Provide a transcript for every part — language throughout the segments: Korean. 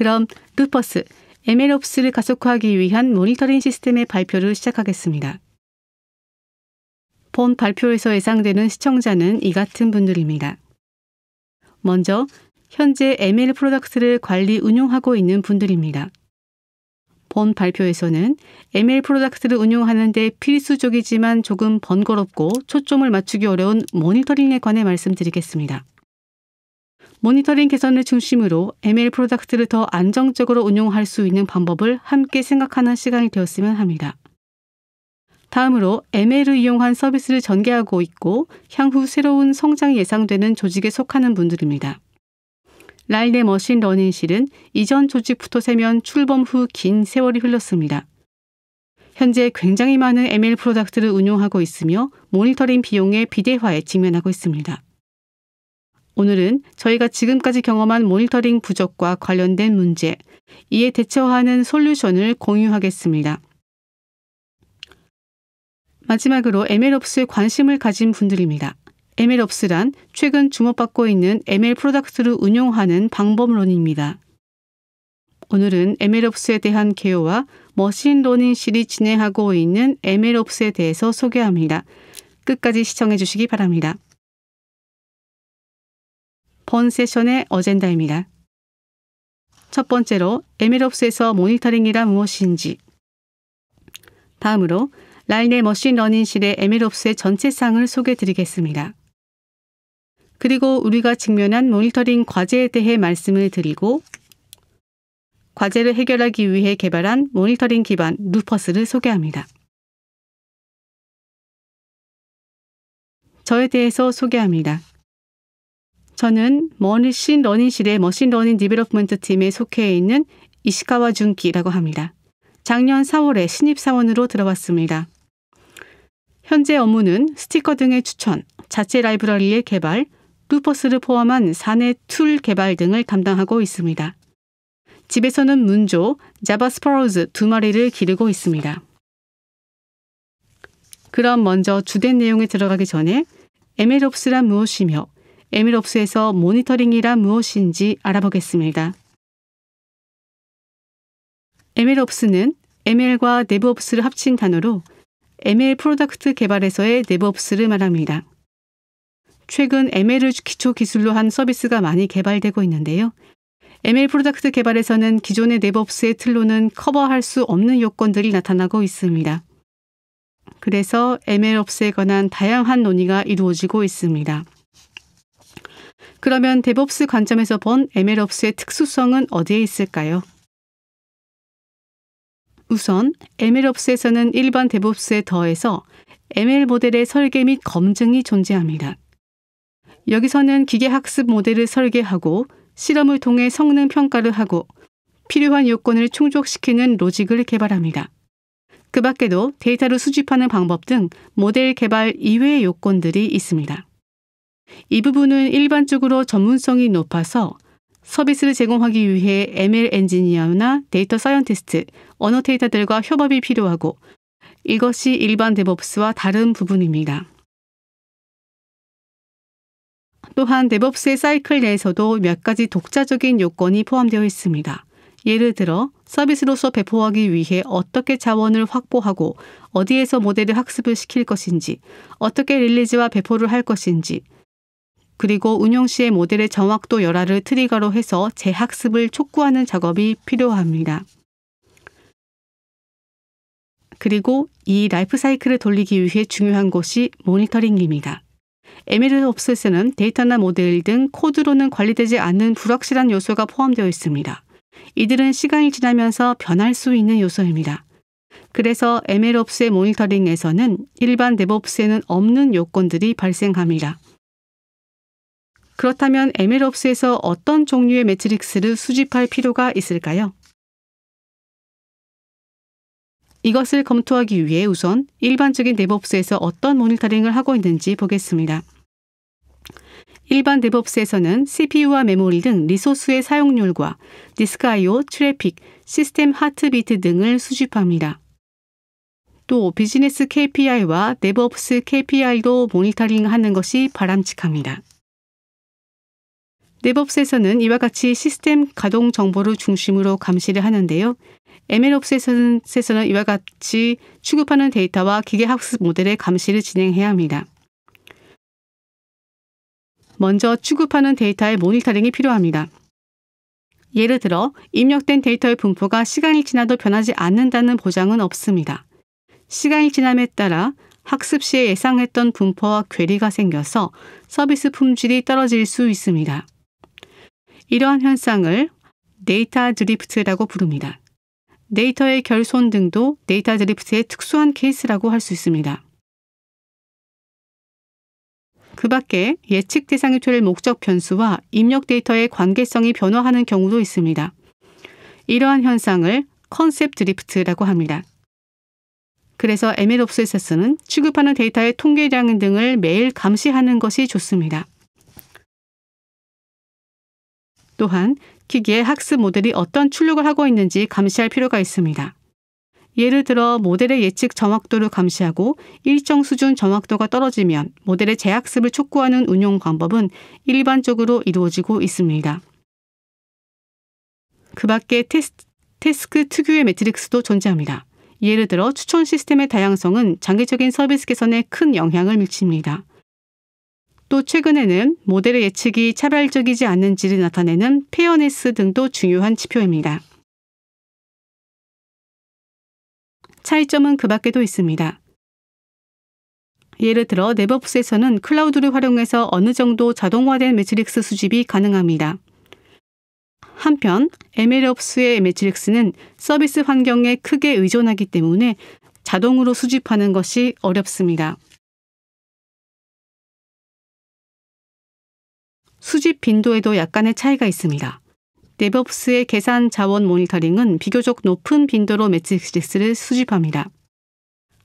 그럼 루퍼스, MLOps를 가속화하기 위한 모니터링 시스템의 발표를 시작하겠습니다. 본 발표에서 예상되는 시청자는 이 같은 분들입니다. 먼저 현재 ML 프로덕트를 관리 운용하고 있는 분들입니다. 본 발표에서는 ML 프로덕트를 운용하는 데 필수적이지만 조금 번거롭고 초점을 맞추기 어려운 모니터링에 관해 말씀드리겠습니다. 모니터링 개선을 중심으로 ML 프로덕트를 더 안정적으로 운용할 수 있는 방법을 함께 생각하는 시간이 되었으면 합니다. 다음으로 ML을 이용한 서비스를 전개하고 있고 향후 새로운 성장이 예상되는 조직에 속하는 분들입니다. 라일네 머신러닝실은 이전 조직부터 세면 출범 후 긴 세월이 흘렀습니다. 현재 굉장히 많은 ML 프로덕트를 운용하고 있으며 모니터링 비용의 비대화에 직면하고 있습니다. 오늘은 저희가 지금까지 경험한 모니터링 부족과 관련된 문제, 이에 대처하는 솔루션을 공유하겠습니다. 마지막으로 MLOps에 관심을 가진 분들입니다. MLOps란 최근 주목받고 있는 ML 프로덕트를 운용하는 방법론입니다. 오늘은 MLOps에 대한 개요와 머신러닝실이 진행하고 있는 MLOps에 대해서 소개합니다. 끝까지 시청해 주시기 바랍니다. 본 세션의 어젠다입니다. 첫 번째로 MLOps에서 모니터링이란 무엇인지, 다음으로 라일네 머신러닝실의 MLOps의 전체상을 소개해 드리겠습니다. 그리고 우리가 직면한 모니터링 과제에 대해 말씀을 드리고 과제를 해결하기 위해 개발한 모니터링 기반 루퍼스를 소개합니다. 저에 대해서 소개합니다. 저는 머신러닝실의 머신러닝 디벨롭먼트 팀에 속해 있는 이시카와 준키라고 합니다. 작년 4월에 신입사원으로 들어왔습니다. 현재 업무는 스티커 등의 추천, 자체 라이브러리의 개발, 루퍼스를 포함한 사내 툴 개발 등을 담당하고 있습니다. 집에서는 문조, 자바 스퍼로우즈 2마리를 기르고 있습니다. 그럼 먼저 주된 내용에 들어가기 전에 MLOps란 무엇이며 MLOps에서 모니터링이란 무엇인지 알아보겠습니다. MLOps는 ML과 DevOps를 합친 단어로 ML 프로덕트 개발에서의 DevOps를 말합니다. 최근 ML을 기초 기술로 한 서비스가 많이 개발되고 있는데요. ML 프로덕트 개발에서는 기존의 DevOps의 틀로는 커버할 수 없는 요건들이 나타나고 있습니다. 그래서 MLOps에 관한 다양한 논의가 이루어지고 있습니다. 그러면 DevOps 관점에서 본 MLOps의 특수성은 어디에 있을까요? 우선 MLOps에서는 일반 DevOps에 더해서 ML 모델의 설계 및 검증이 존재합니다. 여기서는 기계학습 모델을 설계하고 실험을 통해 성능 평가를 하고 필요한 요건을 충족시키는 로직을 개발합니다. 그 밖에도 데이터를 수집하는 방법 등 모델 개발 이외의 요건들이 있습니다. 이 부분은 일반적으로 전문성이 높아서 서비스를 제공하기 위해 ML 엔지니어나 데이터 사이언티스트, 어노테이터들과 협업이 필요하고 이것이 일반 DevOps와 다른 부분입니다. 또한 DevOps의 사이클 내에서도 몇 가지 독자적인 요건이 포함되어 있습니다. 예를 들어 서비스로서 배포하기 위해 어떻게 자원을 확보하고 어디에서 모델을 학습을 시킬 것인지, 어떻게 릴리즈와 배포를 할 것인지, 그리고 운영 시에 모델의 정확도 열화를 트리거로 해서 재학습을 촉구하는 작업이 필요합니다. 그리고 이 라이프 사이클을 돌리기 위해 중요한 것이 모니터링입니다. MLOps에서는 데이터나 모델 등 코드로는 관리되지 않는 불확실한 요소가 포함되어 있습니다. 이들은 시간이 지나면서 변할 수 있는 요소입니다. 그래서 MLOps의 모니터링에서는 일반 DevOps에는 없는 요건들이 발생합니다. 그렇다면 MLOps에서 어떤 종류의 매트릭스를 수집할 필요가 있을까요? 이것을 검토하기 위해 우선 일반적인 DevOps에서 어떤 모니터링을 하고 있는지 보겠습니다. 일반 DevOps에서는 CPU와 메모리 등 리소스의 사용률과 디스크 I/O, 트래픽, 시스템 하트비트 등을 수집합니다. 또 비즈니스 KPI와 DevOps KPI도 모니터링하는 것이 바람직합니다. 네브옵스에서는 이와 같이 시스템 가동 정보를 중심으로 감시를 하는데요. MLOps에서는 이와 같이 취급하는 데이터와 기계 학습 모델의 감시를 진행해야 합니다. 먼저 취급하는 데이터의 모니터링이 필요합니다. 예를 들어 입력된 데이터의 분포가 시간이 지나도 변하지 않는다는 보장은 없습니다. 시간이 지남에 따라 학습 시에 예상했던 분포와 괴리가 생겨서 서비스 품질이 떨어질 수 있습니다. 이러한 현상을 데이터 드리프트라고 부릅니다. 데이터의 결손 등도 데이터 드리프트의 특수한 케이스라고 할 수 있습니다. 그 밖에 예측 대상이 될 목적 변수와 입력 데이터의 관계성이 변화하는 경우도 있습니다. 이러한 현상을 컨셉 드리프트라고 합니다. 그래서 MLOps에서는 취급하는 데이터의 통계량 등을 매일 감시하는 것이 좋습니다. 또한 기기의 학습 모델이 어떤 출력을 하고 있는지 감시할 필요가 있습니다. 예를 들어 모델의 예측 정확도를 감시하고 일정 수준 정확도가 떨어지면 모델의 재학습을 촉구하는 운용 방법은 일반적으로 이루어지고 있습니다. 그 밖에 태스크 특유의 매트릭스도 존재합니다. 예를 들어 추천 시스템의 다양성은 장기적인 서비스 개선에 큰 영향을 미칩니다. 또 최근에는 모델의 예측이 차별적이지 않는지를 나타내는 페어네스 등도 중요한 지표입니다. 차이점은 그 밖에도 있습니다. 예를 들어 네브옵스에서는 클라우드를 활용해서 어느 정도 자동화된 매트릭스 수집이 가능합니다. 한편 MLOps의 매트릭스는 서비스 환경에 크게 의존하기 때문에 자동으로 수집하는 것이 어렵습니다. 수집 빈도에도 약간의 차이가 있습니다. 네브옵스의 계산 자원 모니터링은 비교적 높은 빈도로 매트릭스를 수집합니다.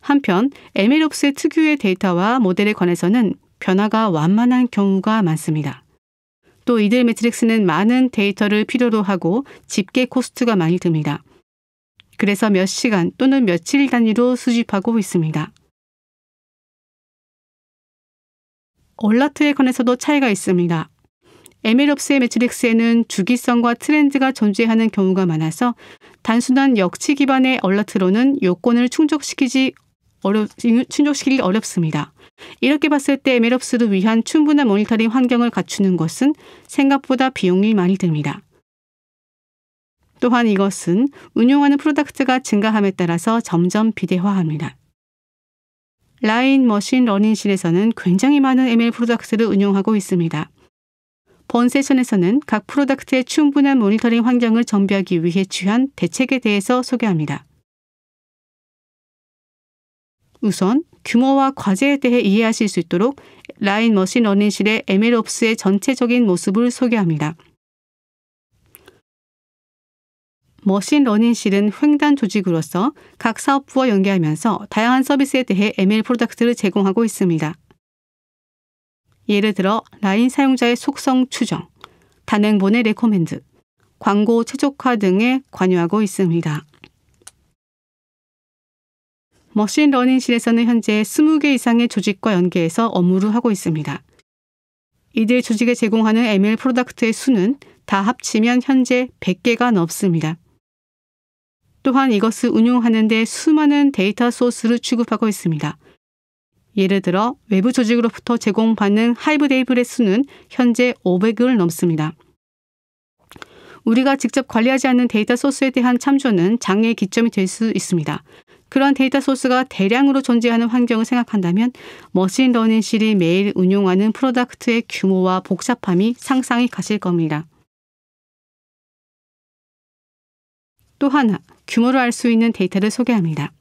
한편 MLOps의 특유의 데이터와 모델에 관해서는 변화가 완만한 경우가 많습니다. 또 이들 매트릭스는 많은 데이터를 필요로 하고 집계 코스트가 많이 듭니다. 그래서 몇 시간 또는 며칠 단위로 수집하고 있습니다. 얼라트에 관해서도 차이가 있습니다. MLOps의 매트릭스에는 주기성과 트렌드가 존재하는 경우가 많아서 단순한 역치 기반의 얼라트로는 요건을 충족시키기 어렵습니다. 이렇게 봤을 때 MLOps를 위한 충분한 모니터링 환경을 갖추는 것은 생각보다 비용이 많이 듭니다. 또한 이것은 운용하는 프로덕트가 증가함에 따라서 점점 비대화합니다. 라인 머신러닝실에서는 굉장히 많은 ML 프로덕트를 운용하고 있습니다. 본 세션에서는 각 프로덕트의 충분한 모니터링 환경을 정비하기 위해 취한 대책에 대해서 소개합니다. 우선 규모와 과제에 대해 이해하실 수 있도록 라인 머신러닝실의 MLOps의 전체적인 모습을 소개합니다. 머신러닝실은 횡단 조직으로서 각 사업부와 연계하면서 다양한 서비스에 대해 ML 프로덕트를 제공하고 있습니다. 예를 들어 라인 사용자의 속성 추정, 단행본의 레코멘드, 광고 최적화 등에 관여하고 있습니다. 머신러닝실에서는 현재 20개 이상의 조직과 연계해서 업무를 하고 있습니다. 이들 조직에 제공하는 ML 프로덕트의 수는 다 합치면 현재 100개가 넘습니다. 또한 이것을 운용하는 데 수많은 데이터 소스를 취급하고 있습니다. 예를 들어 외부 조직으로부터 제공받는 하이브 테이블의 수는 현재 500을 넘습니다. 우리가 직접 관리하지 않는 데이터 소스에 대한 참조는 장애의 기점이 될 수 있습니다. 그런 데이터 소스가 대량으로 존재하는 환경을 생각한다면 머신러닝실이 매일 운용하는 프로덕트의 규모와 복잡함이 상상이 가실 겁니다. 또 하나, 규모를 알 수 있는 데이터를 소개합니다.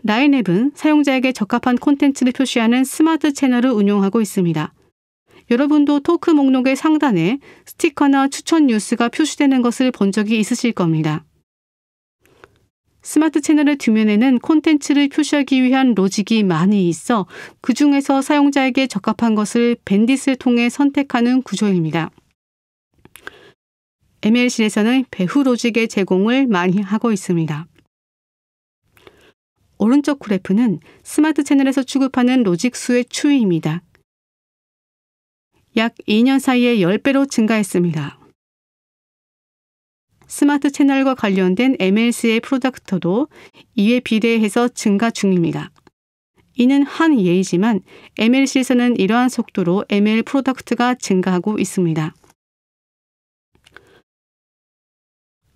라인앱은 사용자에게 적합한 콘텐츠를 표시하는 스마트 채널을 운용하고 있습니다. 여러분도 토크 목록의 상단에 스티커나 추천 뉴스가 표시되는 것을 본 적이 있으실 겁니다. 스마트 채널의 뒷면에는 콘텐츠를 표시하기 위한 로직이 많이 있어 그 중에서 사용자에게 적합한 것을 밴딧을 통해 선택하는 구조입니다. ML실에서는 배후 로직의 제공을 많이 하고 있습니다. 오른쪽 그래프는 스마트 채널에서 취급하는 로직 수의 추이입니다. 약 2년 사이에 10배로 증가했습니다. 스마트 채널과 관련된 MLC의 프로덕트도 이에 비례해서 증가 중입니다. 이는 한 예이지만 MLC에서는 이러한 속도로 ML 프로덕트가 증가하고 있습니다.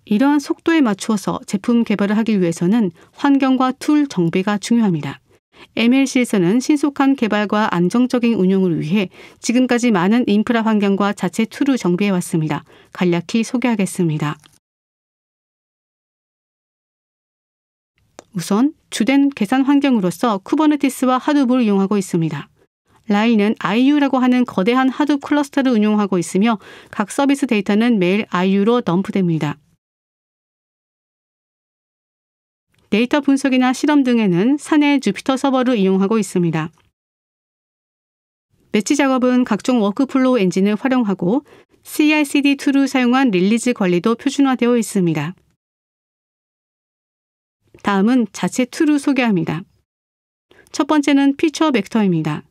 이러한 속도에 맞추어서 제품 개발을 하기 위해서는 환경과 툴 정비가 중요합니다. MLC에서는 신속한 개발과 안정적인 운용을 위해 지금까지 많은 인프라 환경과 자체 툴을 정비해 왔습니다. 간략히 소개하겠습니다. 우선 주된 계산 환경으로서 쿠버네티스와 하둡을 이용하고 있습니다. 라인은 IU라고 하는 거대한 하둡 클러스터를 운용하고 있으며 각 서비스 데이터는 매일 IU로 덤프됩니다. 데이터 분석이나 실험 등에는 사내 주피터 서버를 이용하고 있습니다. 배치 작업은 각종 워크플로우 엔진을 활용하고 CI/CD 툴을 사용한 릴리즈 관리도 표준화되어 있습니다. 다음은 자체 툴을 소개합니다. 첫 번째는 피처 벡터입니다.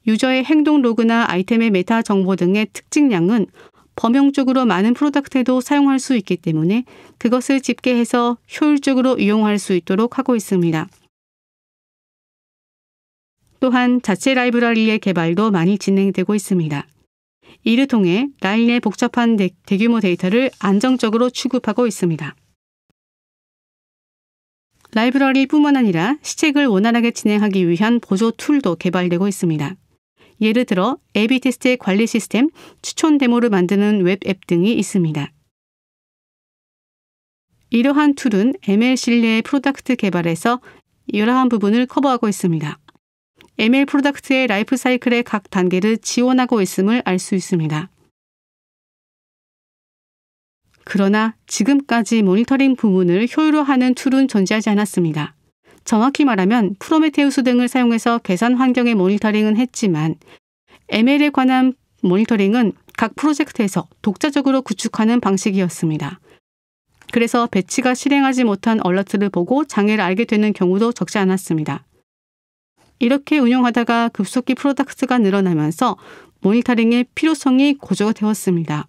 유저의 행동 로그나 아이템의 메타 정보 등의 특징량은 범용적으로 많은 프로덕트에도 사용할 수 있기 때문에 그것을 집계해서 효율적으로 이용할 수 있도록 하고 있습니다. 또한 자체 라이브러리의 개발도 많이 진행되고 있습니다. 이를 통해 라인의 복잡한 대규모 데이터를 안정적으로 취급하고 있습니다. 라이브러리뿐만 아니라 시책을 원활하게 진행하기 위한 보조 툴도 개발되고 있습니다. 예를 들어 A/B 테스트의 관리 시스템, 추천 데모를 만드는 웹 앱 등이 있습니다. 이러한 툴은 ML 실내의 프로덕트 개발에서 이러한 부분을 커버하고 있습니다. ML 프로덕트의 라이프 사이클의 각 단계를 지원하고 있음을 알 수 있습니다. 그러나 지금까지 모니터링 부분을 효율화하는 툴은 존재하지 않았습니다. 정확히 말하면 프로메테우스 등을 사용해서 계산 환경의 모니터링은 했지만 ML에 관한 모니터링은 각 프로젝트에서 독자적으로 구축하는 방식이었습니다. 그래서 배치가 실행하지 못한 얼러트를 보고 장애를 알게 되는 경우도 적지 않았습니다. 이렇게 운영하다가 급속히 프로덕트가 늘어나면서 모니터링의 필요성이 고조가 되었습니다.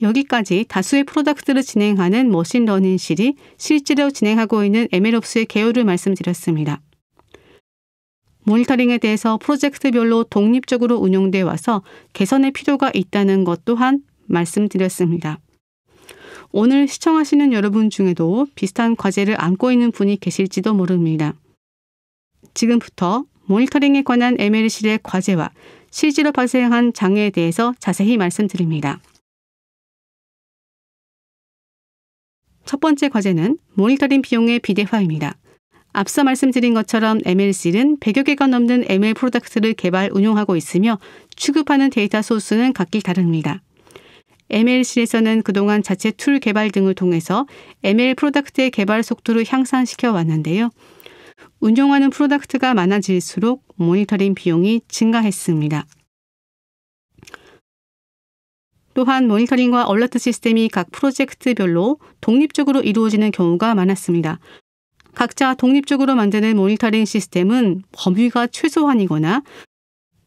여기까지 다수의 프로덕트를 진행하는 머신러닝실이 실제로 진행하고 있는 MLOps의 개요를 말씀드렸습니다. 모니터링에 대해서 프로젝트별로 독립적으로 운영되어 와서 개선의 필요가 있다는 것 또한 말씀드렸습니다. 오늘 시청하시는 여러분 중에도 비슷한 과제를 안고 있는 분이 계실지도 모릅니다. 지금부터 모니터링에 관한 ML실의 과제와 실제로 발생한 장애에 대해서 자세히 말씀드립니다. 첫 번째 과제는 모니터링 비용의 비대화입니다. 앞서 말씀드린 것처럼 ML실은 100여 개가 넘는 ML 프로덕트를 개발, 운용하고 있으며 취급하는 데이터 소스는 각기 다릅니다. ML실에서는 그동안 자체 툴 개발 등을 통해서 ML 프로덕트의 개발 속도를 향상시켜 왔는데요. 운용하는 프로덕트가 많아질수록 모니터링 비용이 증가했습니다. 또한 모니터링과 얼러트 시스템이 각 프로젝트별로 독립적으로 이루어지는 경우가 많았습니다. 각자 독립적으로 만드는 모니터링 시스템은 범위가 최소한이거나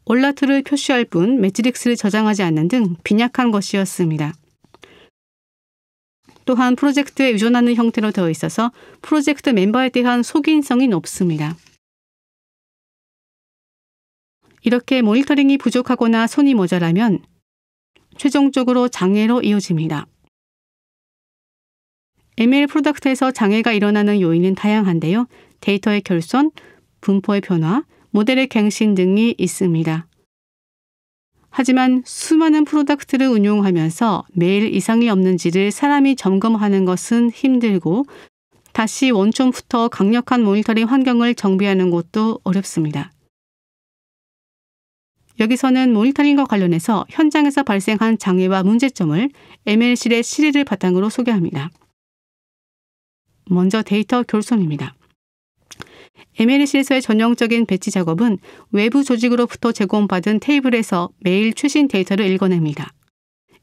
얼러트를 표시할 뿐 매트릭스를 저장하지 않는 등 빈약한 것이었습니다. 또한 프로젝트에 의존하는 형태로 되어 있어서 프로젝트 멤버에 대한 속인성이 높습니다. 이렇게 모니터링이 부족하거나 손이 모자라면 최종적으로 장애로 이어집니다. ML 프로덕트에서 장애가 일어나는 요인은 다양한데요. 데이터의 결손, 분포의 변화, 모델의 갱신 등이 있습니다. 하지만 수많은 프로덕트를 운용하면서 매일 이상이 없는지를 사람이 점검하는 것은 힘들고 다시 원점부터 강력한 모니터링 환경을 정비하는 것도 어렵습니다. 여기서는 모니터링과 관련해서 현장에서 발생한 장애와 문제점을 ML실의 실의를 바탕으로 소개합니다. 먼저 데이터 결손입니다. ML실에서의 전형적인 배치 작업은 외부 조직으로부터 제공받은 테이블에서 매일 최신 데이터를 읽어냅니다.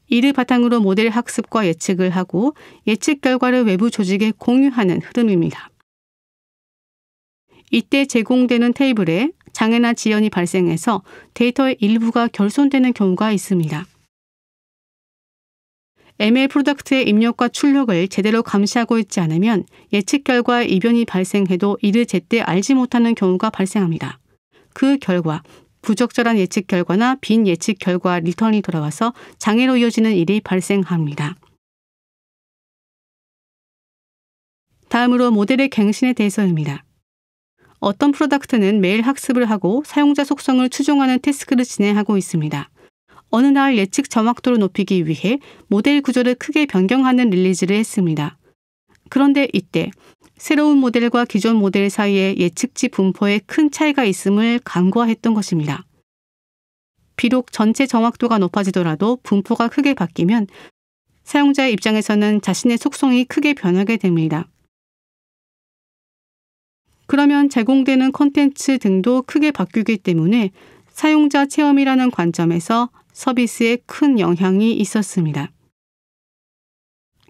이를 바탕으로 모델 학습과 예측을 하고 예측 결과를 외부 조직에 공유하는 흐름입니다. 이때 제공되는 테이블에 장애나 지연이 발생해서 데이터의 일부가 결손되는 경우가 있습니다. ML 프로덕트의 입력과 출력을 제대로 감시하고 있지 않으면 예측 결과에 이변이 발생해도 이를 제때 알지 못하는 경우가 발생합니다. 그 결과 부적절한 예측 결과나 빈 예측 결과 리턴이 돌아와서 장애로 이어지는 일이 발생합니다. 다음으로 모델의 갱신에 대해서입니다. 어떤 프로덕트는 매일 학습을 하고 사용자 속성을 추종하는 태스크를 진행하고 있습니다. 어느 날 예측 정확도를 높이기 위해 모델 구조를 크게 변경하는 릴리즈를 했습니다. 그런데 이때 새로운 모델과 기존 모델 사이에 예측치 분포에 큰 차이가 있음을 간과했던 것입니다. 비록 전체 정확도가 높아지더라도 분포가 크게 바뀌면 사용자의 입장에서는 자신의 속성이 크게 변하게 됩니다. 그러면 제공되는 콘텐츠 등도 크게 바뀌기 때문에 사용자 체험이라는 관점에서 서비스에 큰 영향이 있었습니다.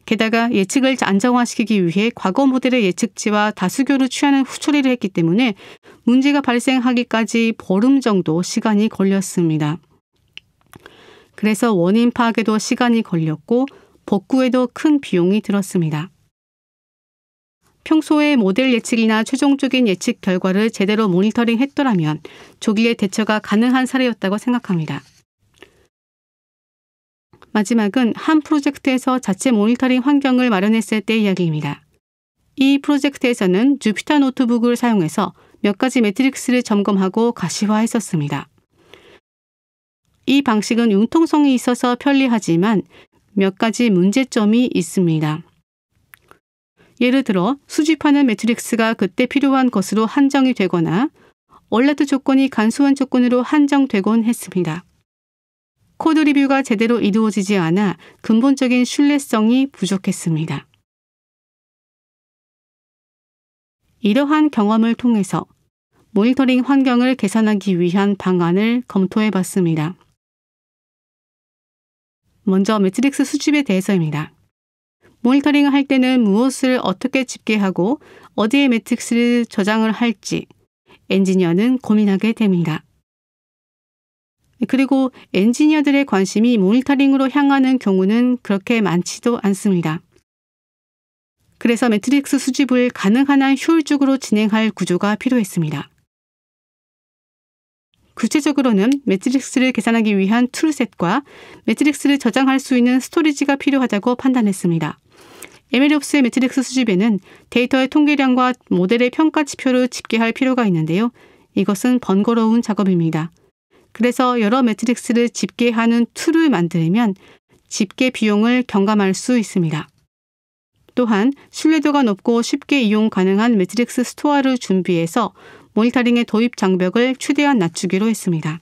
게다가 예측을 안정화시키기 위해 과거 모델의 예측치와 다수교를 취하는 후처리를 했기 때문에 문제가 발생하기까지 보름 정도 시간이 걸렸습니다. 그래서 원인 파악에도 시간이 걸렸고 복구에도 큰 비용이 들었습니다. 평소에 모델 예측이나 최종적인 예측 결과를 제대로 모니터링했더라면 조기에 대처가 가능한 사례였다고 생각합니다. 마지막은 한 프로젝트에서 자체 모니터링 환경을 마련했을 때 이야기입니다. 이 프로젝트에서는 주피터 노트북을 사용해서 몇 가지 매트릭스를 점검하고 가시화했었습니다. 이 방식은 융통성이 있어서 편리하지만 몇 가지 문제점이 있습니다. 예를 들어 수집하는 매트릭스가 그때 필요한 것으로 한정이 되거나 얼라트 조건이 간소한 조건으로 한정되곤 했습니다. 코드 리뷰가 제대로 이루어지지 않아 근본적인 신뢰성이 부족했습니다. 이러한 경험을 통해서 모니터링 환경을 개선하기 위한 방안을 검토해 봤습니다. 먼저 매트릭스 수집에 대해서입니다. 모니터링을 할 때는 무엇을 어떻게 집계하고 어디에 매트릭스를 저장을 할지 엔지니어는 고민하게 됩니다. 그리고 엔지니어들의 관심이 모니터링으로 향하는 경우는 그렇게 많지도 않습니다. 그래서 매트릭스 수집을 가능한 한 효율적으로 진행할 구조가 필요했습니다. 구체적으로는 매트릭스를 계산하기 위한 툴셋과 매트릭스를 저장할 수 있는 스토리지가 필요하다고 판단했습니다. MLOps의 매트릭스 수집에는 데이터의 통계량과 모델의 평가 지표를 집계할 필요가 있는데요. 이것은 번거로운 작업입니다. 그래서 여러 매트릭스를 집계하는 툴을 만들면 집계 비용을 경감할 수 있습니다. 또한 신뢰도가 높고 쉽게 이용 가능한 매트릭스 스토어를 준비해서 모니터링의 도입 장벽을 최대한 낮추기로 했습니다.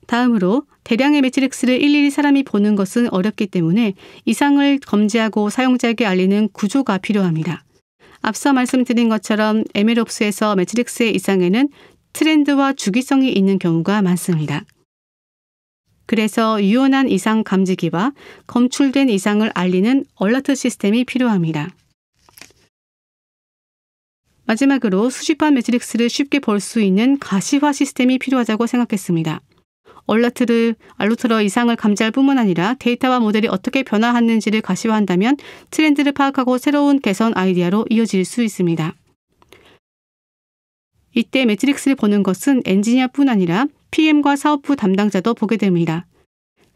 다음으로 대량의 매트릭스를 일일이 사람이 보는 것은 어렵기 때문에 이상을 검지하고 사용자에게 알리는 구조가 필요합니다. 앞서 말씀드린 것처럼 MLOps에서 매트릭스의 이상에는 트렌드와 주기성이 있는 경우가 많습니다. 그래서 유연한 이상 감지기와 검출된 이상을 알리는 얼러트 시스템이 필요합니다. 마지막으로 수집한 매트릭스를 쉽게 볼 수 있는 가시화 시스템이 필요하다고 생각했습니다. 알루트로 이상을 감지할 뿐만 아니라 데이터와 모델이 어떻게 변화하는지를 가시화한다면 트렌드를 파악하고 새로운 개선 아이디어로 이어질 수 있습니다. 이때 매트릭스를 보는 것은 엔지니어뿐 아니라 PM과 사업부 담당자도 보게 됩니다.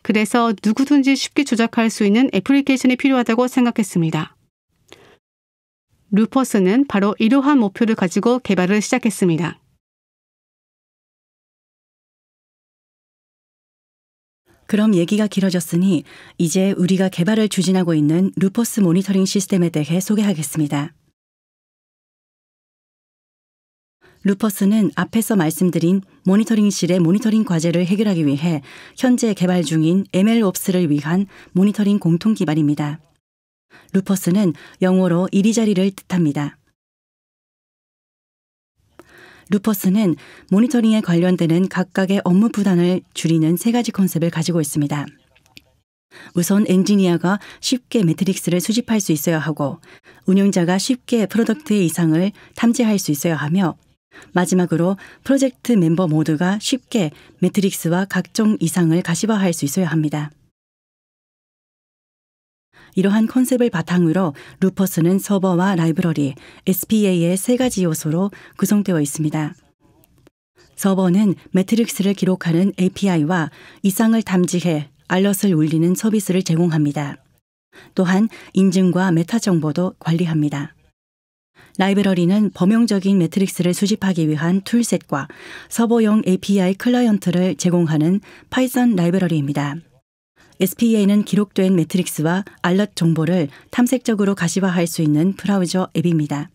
그래서 누구든지 쉽게 조작할 수 있는 애플리케이션이 필요하다고 생각했습니다. 루퍼스는 바로 이러한 목표를 가지고 개발을 시작했습니다. 그럼 얘기가 길어졌으니 이제 우리가 개발을 추진하고 있는 루퍼스 모니터링 시스템에 대해 소개하겠습니다. 루퍼스는 앞에서 말씀드린 모니터링실의 모니터링 과제를 해결하기 위해 현재 개발 중인 MLOps를 위한 모니터링 공통 기반입니다. 루퍼스는 영어로 이리저리를 뜻합니다. 루퍼스는 모니터링에 관련되는 각각의 업무 부담을 줄이는 세 가지 컨셉을 가지고 있습니다. 우선 엔지니어가 쉽게 매트릭스를 수집할 수 있어야 하고 운영자가 쉽게 프로덕트의 이상을 탐지할 수 있어야 하며 마지막으로 프로젝트 멤버 모두가 쉽게 매트릭스와 각종 이상을 가시화할 수 있어야 합니다. 이러한 컨셉을 바탕으로 루퍼스는 서버와 라이브러리, SPA의 세 가지 요소로 구성되어 있습니다. 서버는 매트릭스를 기록하는 API와 이상을 탐지해 알럿을 울리는 서비스를 제공합니다. 또한 인증과 메타 정보도 관리합니다. 라이브러리는 범용적인 매트릭스를 수집하기 위한 툴셋과 서버용 API 클라이언트를 제공하는 파이썬 라이브러리입니다. SPA는 기록된 매트릭스와 알럿 정보를 탐색적으로 가시화할 수 있는 브라우저 앱입니다.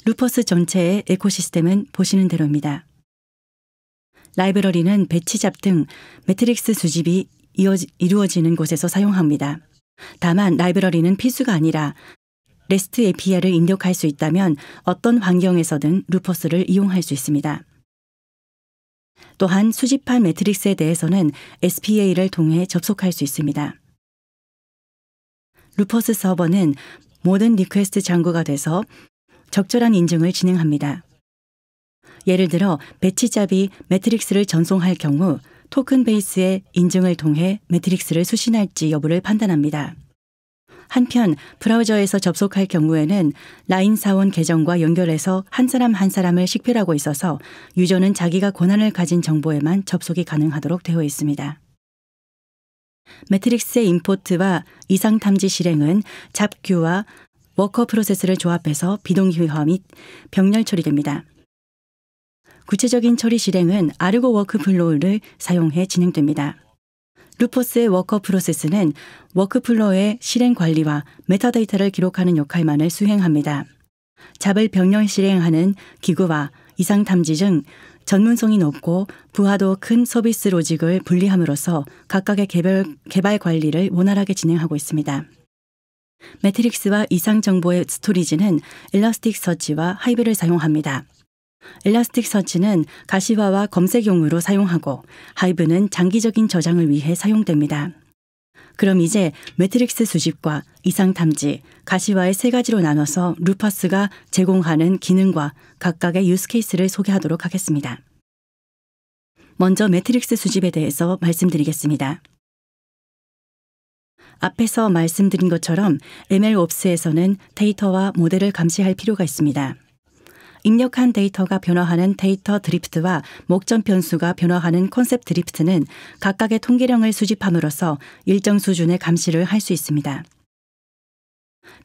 루퍼스 전체의 에코시스템은 보시는 대로입니다. 라이브러리는 배치잡 등 매트릭스 수집이 이루어지는 곳에서 사용합니다. 다만 라이브러리는 필수가 아니라 REST API를 입력할 수 있다면 어떤 환경에서든 루퍼스를 이용할 수 있습니다. 또한 수집한 매트릭스에 대해서는 SPA를 통해 접속할 수 있습니다. 루퍼스 서버는 모든 리퀘스트 창구가 돼서 적절한 인증을 진행합니다. 예를 들어 배치잡이 매트릭스를 전송할 경우 토큰 베이스의 인증을 통해 매트릭스를 수신할지 여부를 판단합니다. 한편 브라우저에서 접속할 경우에는 라인 사원 계정과 연결해서 한 사람 한 사람을 식별하고 있어서 유저는 자기가 권한을 가진 정보에만 접속이 가능하도록 되어 있습니다. 매트릭스의 임포트와 이상 탐지 실행은 잡큐와 워커 프로세스를 조합해서 비동기화 및 병렬 처리됩니다. 구체적인 처리 실행은 아르고 워크플로우를 사용해 진행됩니다. 루퍼스의 워커 프로세스는 워크플로우의 실행 관리와 메타데이터를 기록하는 역할만을 수행합니다. 잡을 병렬 실행하는 기구와 이상 탐지 등 전문성이 높고 부하도 큰 서비스 로직을 분리함으로써 각각의 개발 관리를 원활하게 진행하고 있습니다. 매트릭스와 이상 정보의 스토리지는 엘라스틱 서치와 하이브를 사용합니다. 엘라스틱 서치는 가시화와 검색용으로 사용하고 하이브는 장기적인 저장을 위해 사용됩니다. 그럼 이제 매트릭스 수집과 이상 탐지, 가시화의 세 가지로 나눠서 루퍼스가 제공하는 기능과 각각의 유스케이스를 소개하도록 하겠습니다. 먼저 매트릭스 수집에 대해서 말씀드리겠습니다. 앞에서 말씀드린 것처럼 MLOps에서는 데이터와 모델을 감시할 필요가 있습니다. 입력한 데이터가 변화하는 데이터 드리프트와 목전 변수가 변화하는 컨셉 드리프트는 각각의 통계량을 수집함으로써 일정 수준의 감시를 할 수 있습니다.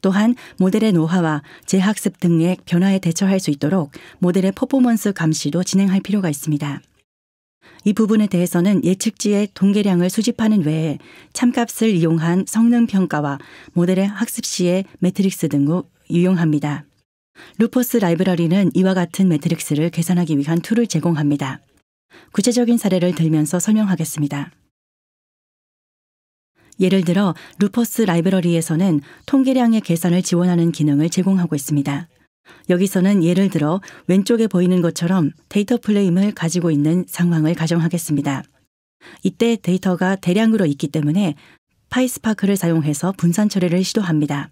또한 모델의 노화와 재학습 등의 변화에 대처할 수 있도록 모델의 퍼포먼스 감시도 진행할 필요가 있습니다. 이 부분에 대해서는 예측지의 통계량을 수집하는 외에 참값을 이용한 성능 평가와 모델의 학습 시의 매트릭스 등을 유용합니다. 루퍼스 라이브러리는 이와 같은 매트릭스를 계산하기 위한 툴을 제공합니다. 구체적인 사례를 들면서 설명하겠습니다. 예를 들어 루퍼스 라이브러리에서는 통계량의 계산을 지원하는 기능을 제공하고 있습니다. 여기서는 예를 들어 왼쪽에 보이는 것처럼 데이터 프레임을 가지고 있는 상황을 가정하겠습니다. 이때 데이터가 대량으로 있기 때문에 파이스파크를 사용해서 분산 처리를 시도합니다.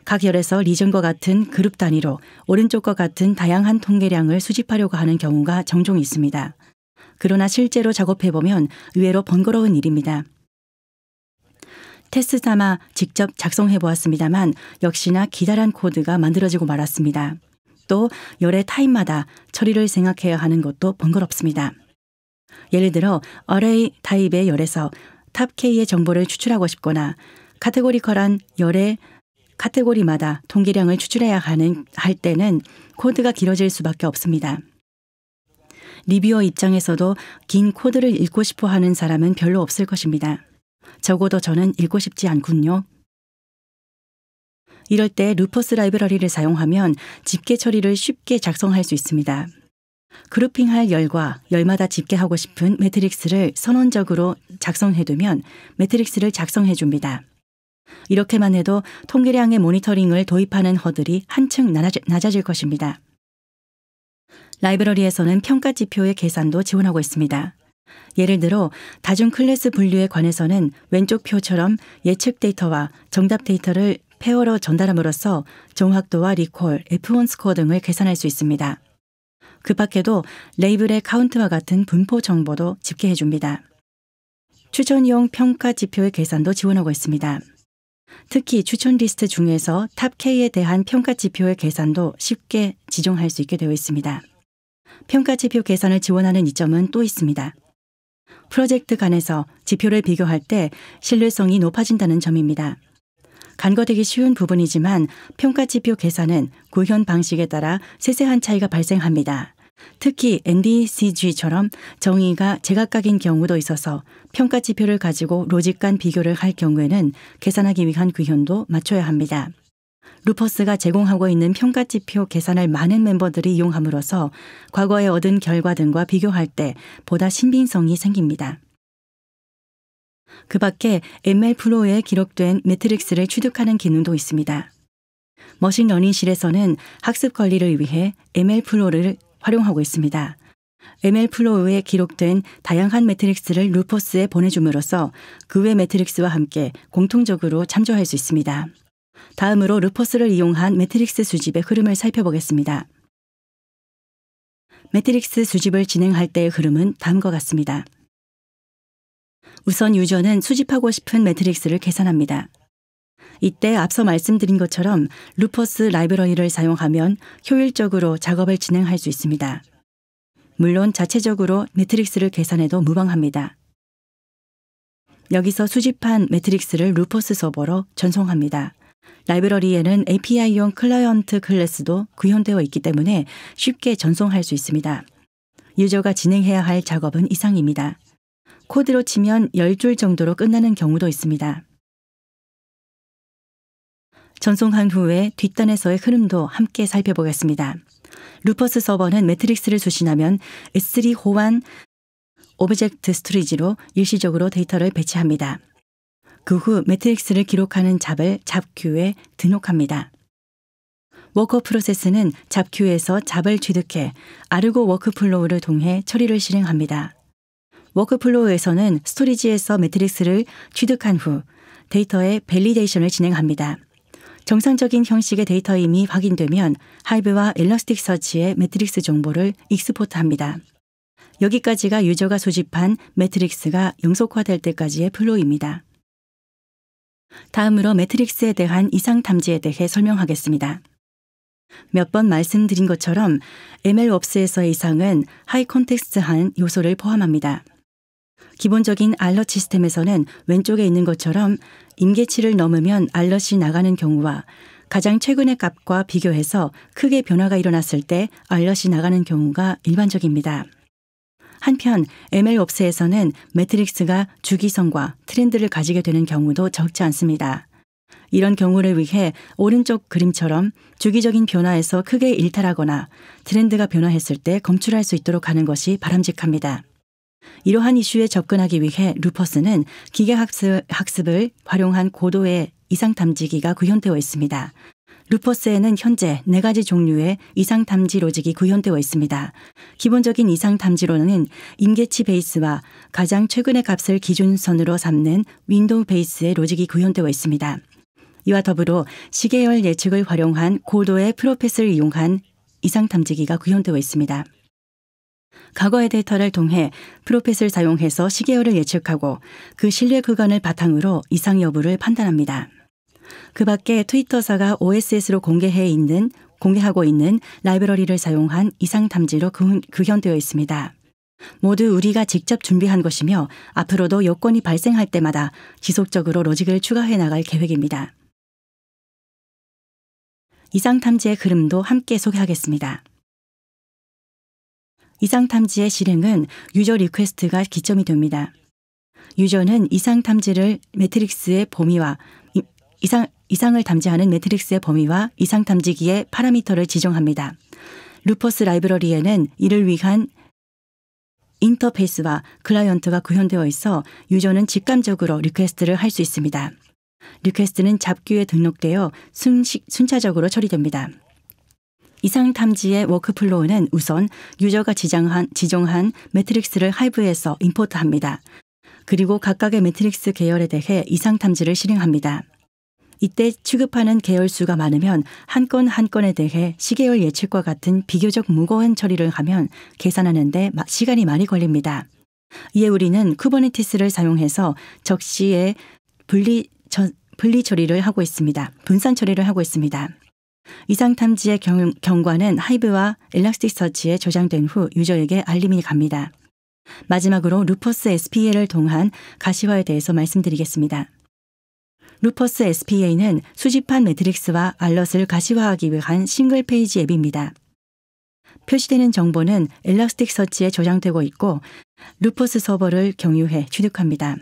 각 열에서 리전과 같은 그룹 단위로 오른쪽과 같은 다양한 통계량을 수집하려고 하는 경우가 종종 있습니다. 그러나 실제로 작업해보면 의외로 번거로운 일입니다. 테스트 삼아 직접 작성해 보았습니다만 역시나 기다란 코드가 만들어지고 말았습니다. 또 열의 타입마다 처리를 생각해야 하는 것도 번거롭습니다. 예를 들어 어레이 타입의 열에서 탑 K의 정보를 추출하고 싶거나 카테고리컬한 열의 카테고리마다 통계량을 추출해야 할 때는 코드가 길어질 수밖에 없습니다. 리뷰어 입장에서도 긴 코드를 읽고 싶어 하는 사람은 별로 없을 것입니다. 적어도 저는 읽고 싶지 않군요. 이럴 때 루퍼스 라이브러리를 사용하면 집계 처리를 쉽게 작성할 수 있습니다. 그룹핑할 열과 열마다 집계하고 싶은 매트릭스를 선언적으로 작성해두면 매트릭스를 작성해줍니다. 이렇게만 해도 통계량의 모니터링을 도입하는 허들이 한층 낮아질 것입니다. 라이브러리에서는 평가 지표의 계산도 지원하고 있습니다. 예를 들어 다중 클래스 분류에 관해서는 왼쪽 표처럼 예측 데이터와 정답 데이터를 페어로 전달함으로써 정확도와 리콜, F1 스코어 등을 계산할 수 있습니다. 그 밖에도 레이블의 카운트와 같은 분포 정보도 집계해 줍니다. 추천용 평가 지표의 계산도 지원하고 있습니다. 특히 추천 리스트 중에서 탑 K에 대한 평가 지표의 계산도 쉽게 지정할 수 있게 되어 있습니다. 평가 지표 계산을 지원하는 이점은 또 있습니다. 프로젝트 간에서 지표를 비교할 때 신뢰성이 높아진다는 점입니다. 간과되기 쉬운 부분이지만 평가 지표 계산은 구현 방식에 따라 세세한 차이가 발생합니다. 특히 NDCG처럼 정의가 제각각인 경우도 있어서 평가 지표를 가지고 로직 간 비교를 할 경우에는 계산하기 위한 구현도 맞춰야 합니다. 루퍼스가 제공하고 있는 평가 지표 계산을 많은 멤버들이 이용함으로써 과거에 얻은 결과 등과 비교할 때 보다 신빙성이 생깁니다. 그 밖에 ML플로우에 기록된 매트릭스를 취득하는 기능도 있습니다. 머신러닝실에서는 학습 관리를 위해 ML플로우를 활용하고 있습니다. ML플로우에 기록된 다양한 매트릭스를 루퍼스에 보내줌으로써 그 외 매트릭스와 함께 공통적으로 참조할 수 있습니다. 다음으로 루퍼스를 이용한 매트릭스 수집의 흐름을 살펴보겠습니다. 매트릭스 수집을 진행할 때의 흐름은 다음과 같습니다. 우선 유저는 수집하고 싶은 매트릭스를 계산합니다. 이때 앞서 말씀드린 것처럼 루퍼스 라이브러리를 사용하면 효율적으로 작업을 진행할 수 있습니다. 물론 자체적으로 매트릭스를 계산해도 무방합니다. 여기서 수집한 매트릭스를 루퍼스 서버로 전송합니다. 라이브러리에는 API용 클라이언트 클래스도 구현되어 있기 때문에 쉽게 전송할 수 있습니다. 유저가 진행해야 할 작업은 이상입니다. 코드로 치면 10줄 정도로 끝나는 경우도 있습니다. 전송한 후에 뒷단에서의 흐름도 함께 살펴보겠습니다. 루퍼스 서버는 매트릭스를 수신하면 S3 호환 오브젝트 스토리지로 일시적으로 데이터를 배치합니다. 그 후 매트릭스를 기록하는 잡을 잡큐에 등록합니다. 워커 프로세스는 잡큐에서 잡을 취득해 아르고 워크플로우를 통해 처리를 실행합니다. 워크플로우에서는 스토리지에서 매트릭스를 취득한 후 데이터의 밸리데이션을 진행합니다. 정상적인 형식의 데이터임이 확인되면 하이브와 엘라스틱 서치의 매트릭스 정보를 익스포트합니다. 여기까지가 유저가 수집한 매트릭스가 영속화될 때까지의 플로우입니다. 다음으로 매트릭스에 대한 이상 탐지에 대해 설명하겠습니다. 몇 번 말씀드린 것처럼 ML옵스에서의 이상은 하이 컨텍스트한 요소를 포함합니다. 기본적인 알럿 시스템에서는 왼쪽에 있는 것처럼 임계치를 넘으면 알럿이 나가는 경우와 가장 최근의 값과 비교해서 크게 변화가 일어났을 때 알럿이 나가는 경우가 일반적입니다. 한편 ML옵스에서는 매트릭스가 주기성과 트렌드를 가지게 되는 경우도 적지 않습니다. 이런 경우를 위해 오른쪽 그림처럼 주기적인 변화에서 크게 일탈하거나 트렌드가 변화했을 때 검출할 수 있도록 하는 것이 바람직합니다. 이러한 이슈에 접근하기 위해 루퍼스는 기계학습을 활용한 고도의 이상탐지기가 구현되어 있습니다. 루퍼스에는 현재 4가지 종류의 이상탐지 로직이 구현되어 있습니다. 기본적인 이상탐지로는 임계치 베이스와 가장 최근의 값을 기준선으로 삼는 윈도우 베이스의 로직이 구현되어 있습니다. 이와 더불어 시계열 예측을 활용한 고도의 프로펫을 이용한 이상탐지기가 구현되어 있습니다. 과거의 데이터를 통해 프로펫을 사용해서 시계열을 예측하고 그 신뢰 구간을 바탕으로 이상 여부를 판단합니다. 그 밖에 트위터사가 OSS로 공개하고 있는 라이브러리를 사용한 이상 탐지로 구현되어 있습니다. 모두 우리가 직접 준비한 것이며 앞으로도 요건이 발생할 때마다 지속적으로 로직을 추가해 나갈 계획입니다. 이상 탐지의 흐름도 함께 소개하겠습니다. 이상 탐지의 실행은 유저 리퀘스트가 기점이 됩니다. 유저는 이상 탐지를 매트릭스의 범위와 이상을 탐지하는 매트릭스의 범위와 이상 탐지기의 파라미터를 지정합니다. 루퍼스 라이브러리에는 이를 위한 인터페이스와 클라이언트가 구현되어 있어 유저는 직감적으로 리퀘스트를 할 수 있습니다. 리퀘스트는 잡큐에 등록되어 순차적으로 처리됩니다. 이상 탐지의 워크플로우는 우선 유저가 지정한 매트릭스를 하이브에서 임포트합니다. 그리고 각각의 매트릭스 계열에 대해 이상 탐지를 실행합니다. 이때 취급하는 계열 수가 많으면 한 건 한 건에 대해 시계열 예측과 같은 비교적 무거운 처리를 하면 계산하는 데 시간이 많이 걸립니다. 이에 우리는 쿠버네티스를 사용해서 적시에 분산 처리를 하고 있습니다. 이상 탐지의 경과는 하이브와 엘라스틱서치에 저장된 후 유저에게 알림이 갑니다. 마지막으로 루퍼스 SPA를 통한 가시화에 대해서 말씀드리겠습니다. 루퍼스 SPA는 수집한 매트릭스와 알럿을 가시화하기 위한 싱글 페이지 앱입니다. 표시되는 정보는 엘라스틱서치에 저장되고 있고 루퍼스 서버를 경유해 취득합니다.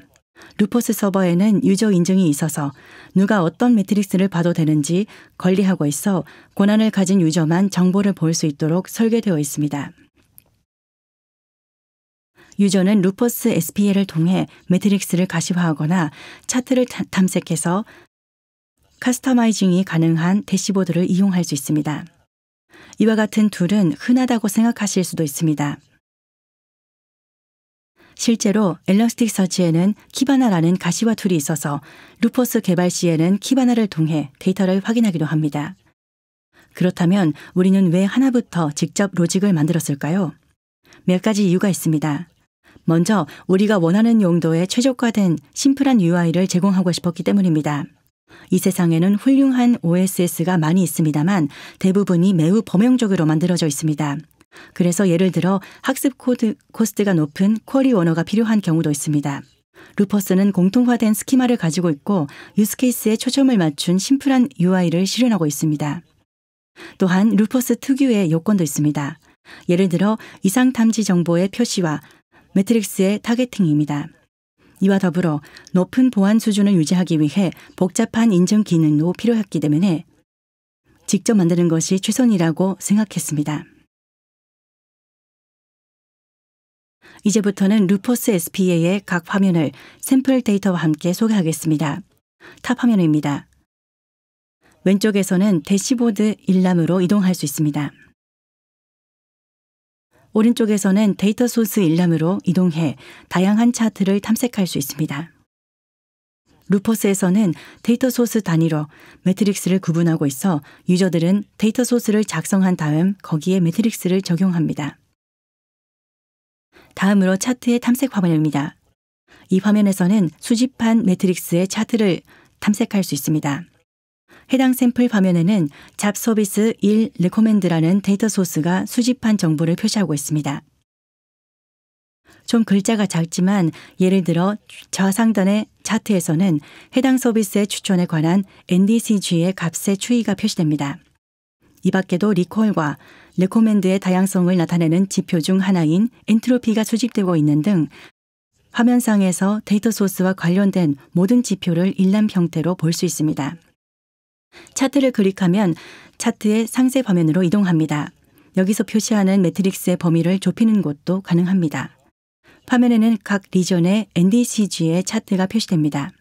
루퍼스 서버에는 유저 인증이 있어서 누가 어떤 매트릭스를 봐도 되는지 관리하고 있어 권한을 가진 유저만 정보를 볼 수 있도록 설계되어 있습니다. 유저는 루퍼스 SPA를 통해 매트릭스를 가시화하거나 차트를 탐색해서 커스터마이징이 가능한 대시보드를 이용할 수 있습니다. 이와 같은 툴은 흔하다고 생각하실 수도 있습니다. 실제로 엘라스틱서치에는 키바나라는 가시화 툴이 있어서 루퍼스 개발 시에는 키바나를 통해 데이터를 확인하기도 합니다. 그렇다면 우리는 왜 하나부터 직접 로직을 만들었을까요? 몇 가지 이유가 있습니다. 먼저 우리가 원하는 용도에 최적화된 심플한 UI를 제공하고 싶었기 때문입니다. 이 세상에는 훌륭한 OSS가 많이 있습니다만 대부분이 매우 범용적으로 만들어져 있습니다. 그래서 예를 들어 학습 코스트가 높은 쿼리 언어가 필요한 경우도 있습니다. 루퍼스는 공통화된 스키마를 가지고 있고 유스케이스에 초점을 맞춘 심플한 UI를 실현하고 있습니다. 또한 루퍼스 특유의 요건도 있습니다. 예를 들어 이상 탐지 정보의 표시와 매트릭스의 타겟팅입니다. 이와 더불어 높은 보안 수준을 유지하기 위해 복잡한 인증 기능도 필요했기 때문에 직접 만드는 것이 최선이라고 생각했습니다. 이제부터는 루퍼스 SPA의 각 화면을 샘플 데이터와 함께 소개하겠습니다. 탑 화면입니다. 왼쪽에서는 대시보드 일람으로 이동할 수 있습니다. 오른쪽에서는 데이터 소스 일람으로 이동해 다양한 차트를 탐색할 수 있습니다. 루퍼스에서는 데이터 소스 단위로 매트릭스를 구분하고 있어 유저들은 데이터 소스를 작성한 다음 거기에 매트릭스를 적용합니다. 다음으로 차트의 탐색 화면입니다. 이 화면에서는 수집한 매트릭스의 차트를 탐색할 수 있습니다. 해당 샘플 화면에는 잡 서비스 1 레코멘드라는 데이터 소스가 수집한 정보를 표시하고 있습니다. 좀 글자가 작지만 예를 들어 좌상단의 차트에서는 해당 서비스의 추천에 관한 NDCG의 값의 추이가 표시됩니다. 이 밖에도 리콜과 레코멘드의 다양성을 나타내는 지표 중 하나인 엔트로피가 수집되고 있는 등 화면상에서 데이터 소스와 관련된 모든 지표를 일람 형태로 볼 수 있습니다. 차트를 클릭하면 차트의 상세 화면으로 이동합니다. 여기서 표시하는 매트릭스의 범위를 좁히는 것도 가능합니다. 화면에는 각 리전의 NDCG의 차트가 표시됩니다.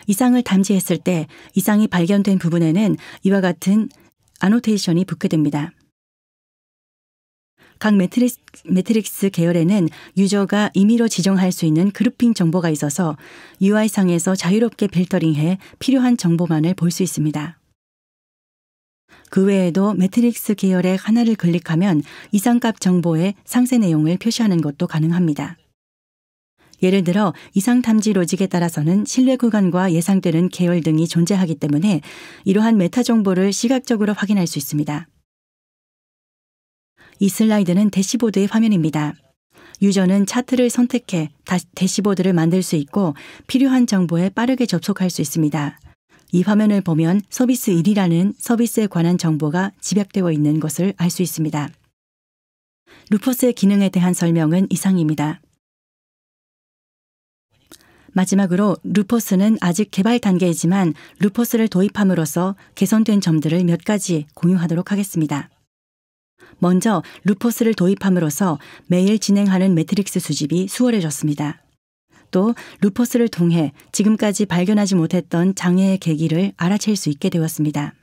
이상을 탐지했을 때 이상이 발견된 부분에는 이와 같은 아노테이션이 붙게 됩니다. 각 매트릭스 계열에는 유저가 임의로 지정할 수 있는 그룹핑 정보가 있어서 UI상에서 자유롭게 필터링해 필요한 정보만을 볼 수 있습니다. 그 외에도 매트릭스 계열의 하나를 클릭하면 이상값 정보의 상세 내용을 표시하는 것도 가능합니다. 예를 들어 이상 탐지 로직에 따라서는 신뢰 구간과 예상되는 계열 등이 존재하기 때문에 이러한 메타 정보를 시각적으로 확인할 수 있습니다. 이 슬라이드는 대시보드의 화면입니다. 유저는 차트를 선택해 대시보드를 만들 수 있고 필요한 정보에 빠르게 접속할 수 있습니다. 이 화면을 보면 서비스 1이라는 서비스에 관한 정보가 집약되어 있는 것을 알 수 있습니다. 루퍼스의 기능에 대한 설명은 이상입니다. 마지막으로 루퍼스는 아직 개발 단계이지만 루퍼스를 도입함으로써 개선된 점들을 몇 가지 공유하도록 하겠습니다. 먼저 루퍼스를 도입함으로써 매일 진행하는 매트릭스 수집이 수월해졌습니다. 또 루퍼스를 통해 지금까지 발견하지 못했던 장애의 계기를 알아챌 수 있게 되었습니다.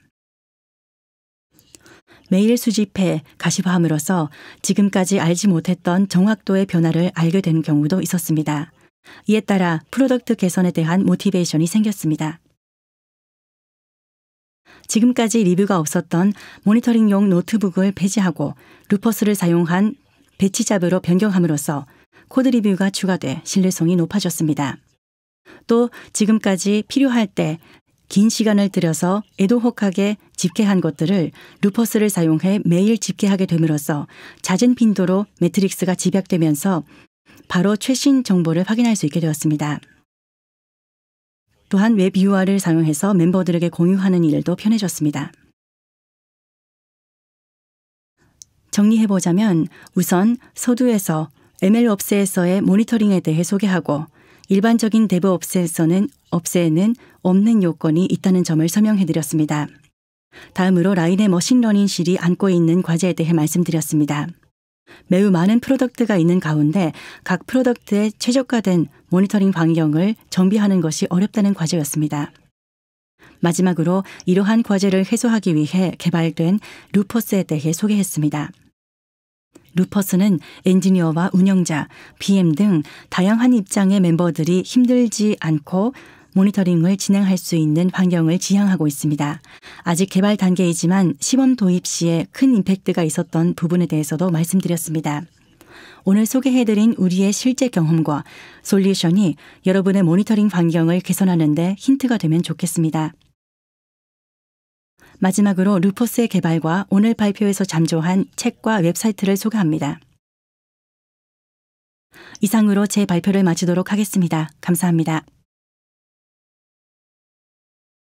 매일 수집해 가시화함으로써 지금까지 알지 못했던 정확도의 변화를 알게 되는 경우도 있었습니다. 이에 따라 프로덕트 개선에 대한 모티베이션이 생겼습니다. 지금까지 리뷰가 없었던 모니터링용 노트북을 폐지하고 루퍼스를 사용한 배치잡으로 변경함으로써 코드 리뷰가 추가돼 신뢰성이 높아졌습니다. 또 지금까지 필요할 때 긴 시간을 들여서 애도혹하게 집계한 것들을 루퍼스를 사용해 매일 집계하게 됨으로써 잦은 빈도로 매트릭스가 집약되면서 바로 최신 정보를 확인할 수 있게 되었습니다. 또한 웹 UR을 사용해서 멤버들에게 공유하는 일도 편해졌습니다. 정리해보자면 우선 서두에서 MLOps에서의 모니터링에 대해 소개하고 일반적인 DevOps에는 없는 요건이 있다는 점을 설명해드렸습니다. 다음으로 라인의 머신러닝실이 안고 있는 과제에 대해 말씀드렸습니다. 매우 많은 프로덕트가 있는 가운데 각 프로덕트에 최적화된 모니터링 환경을 정비하는 것이 어렵다는 과제였습니다. 마지막으로 이러한 과제를 해소하기 위해 개발된 루퍼스에 대해 소개했습니다. 루퍼스는 엔지니어와 운영자, PM 등 다양한 입장의 멤버들이 힘들지 않고 모니터링을 진행할 수 있는 환경을 지향하고 있습니다. 아직 개발 단계이지만 시범 도입 시에 큰 임팩트가 있었던 부분에 대해서도 말씀드렸습니다. 오늘 소개해드린 우리의 실제 경험과 솔루션이 여러분의 모니터링 환경을 개선하는 데 힌트가 되면 좋겠습니다. 마지막으로 루퍼스의 개발과 오늘 발표에서 잠조한 책과 웹사이트를 소개합니다. 이상으로 제 발표를 마치도록 하겠습니다. 감사합니다.